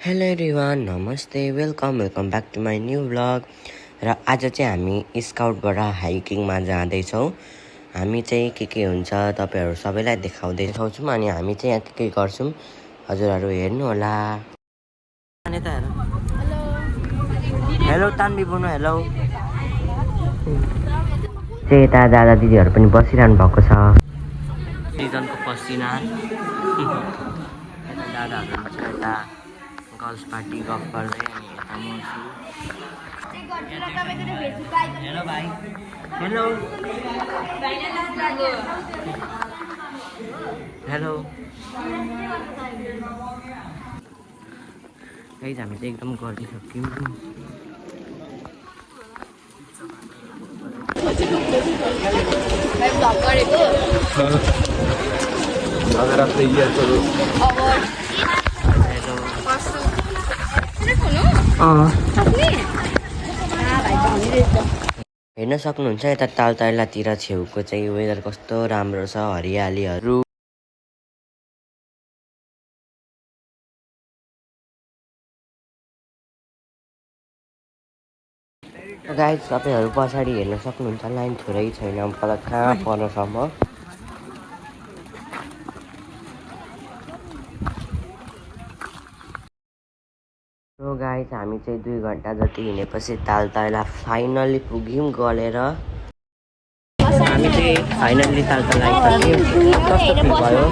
Hello everyone, नमस्ते, welcome back to my new vlog. र आज चाहिँ हामी स्काउटबाट हाइकिङमा जाँदैछौँ। हामी चाहिँ के हुन्छ तपाईँहरू सबैलाई देखाउँछौँ अनि हामी चाहिँ यहाँ के गर्छौँ हजुरहरू हेर्नु होला। हेलो तान्वी बुनु, हेलो। चाहिँ यता दादा दिदीहरू पनि बसिरहनु भएको छ। सिजनको पसिना यता दादाहरू छ, यता गर्ल्स पार्टी गफ गर्दै अनि यता म छु। हेलो भाइ, हेलो हेलो। गाइस हामी चाहिँ एकदम गरिसक्यौँ। हेर्न सक्नुहुन्छ यता तालतैलातिर छेउको चाहिँ वेदर कस्तो राम्रो छ, हरियालीहरू। गाइस तपाईँहरू पछाडि हेर्न सक्नुहुन्छ लाइन थोरै छैन, मलाई कहाँ पर्नसम्म। सो गाइस हामी चाहिँ 2 घन्टा जति हिँडेपछि तालतैला फाइनली पुग्यौँ गलेर। हामी चाहिँ फाइनल्ली तालतैला आइसक्यौँ। कस्तो फिल भयो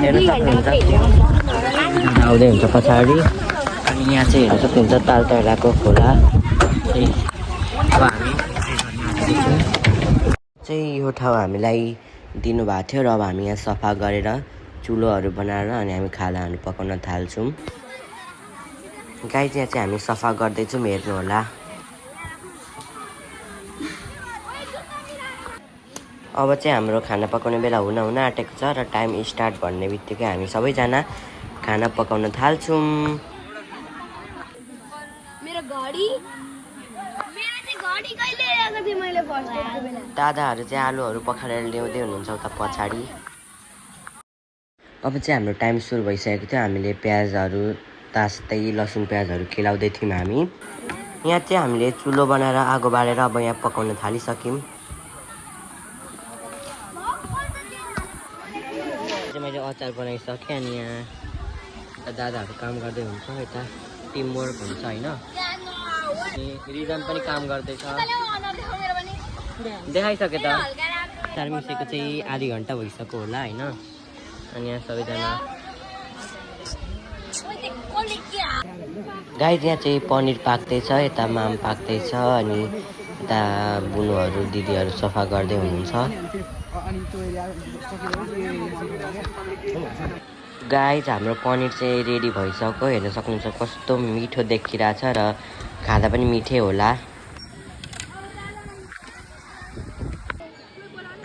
हेर्न सक्नुहुन्छ, आउँदै हुन्छ पछाडि। अनि यहाँ चाहिँ हेर्न सक्नुहुन्छ तालतैलाको खोला। अब हामी चाहिँ यो ठाउँ हामीलाई दिनुभएको थियो र अब हामी यहाँ सफा गरेर चुलोहरू बनाएर अनि हामी खानाहरू पकाउन थाल्छौँ। गाइस यहाँ चाहिँ हामी सफा गर्दैछौँ, हेर्नु होला। अब चाहिँ हाम्रो खाना पकाउने बेला हुन आँटेको छ र टाइम स्टार्ट भन्ने बित्तिकै हामी सबैजना खाना पकाउन थाल्छौँ। दादाहरू चाहिँ आलुहरू पखालेर ल्याउँदै हुनुहुन्छ उता पछाडि। अब चाहिँ हाम्रो टाइम सुरु भइसकेको थियो। हामीले प्याजहरू तास्तै लसुन प्याजहरू खिलाउँदै थियौँ हामी। यहाँ चाहिँ हामीले चुलो बनाएर आगो बालेर अब यहाँ पकाउन थालिसक्यौँ। मैले अचार बनाइसकेँ अनि यहाँ दादाहरू काम गर्दै हुन्छ, यता टिमवर्क हुन्छ होइन। अनि रिजन पनि काम गर्दैछ, देखाइसकेँ त। अचार मिसेको चाहिँ आधी घन्टा भइसक्यो होला होइन। अनि यहाँ सबैजना गाइस यहाँ चाहिँ पनिर पाक्दैछ, यता माम पाक्दैछ अनि यता बुनुहरू दिदीहरू सफा गर्दै हुनुहुन्छ। गाइस हाम्रो पनिर चाहिँ रेडी भइसक्यो, हेर्न सक्नुहुन्छ कस्तो मिठो देखिरहेछ र खाँदा पनि मिठै होला।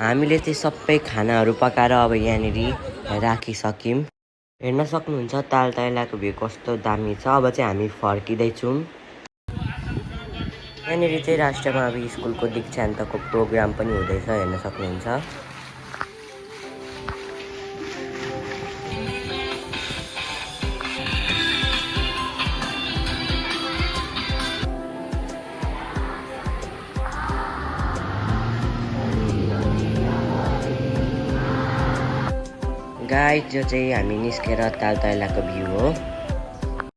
हामीले चाहिँ सबै खानाहरू पकाएर अब यहाँनिर राखिसक्यौँ। हेर्न सक्नुहुन्छ तालतैलाको भ्यू कस्तो दामी छ। अब चाहिँ हामी फर्किँदैछौँ। यहाँनिर चाहिँ राष्ट्रमावि स्कुलको दीक्षान्तको प्रोग्राम पनि हुँदैछ, हेर्न सक्नुहुन्छ। गाइस जो चाहिँ हामी निस्केर तालतैलाको भ्यू हो।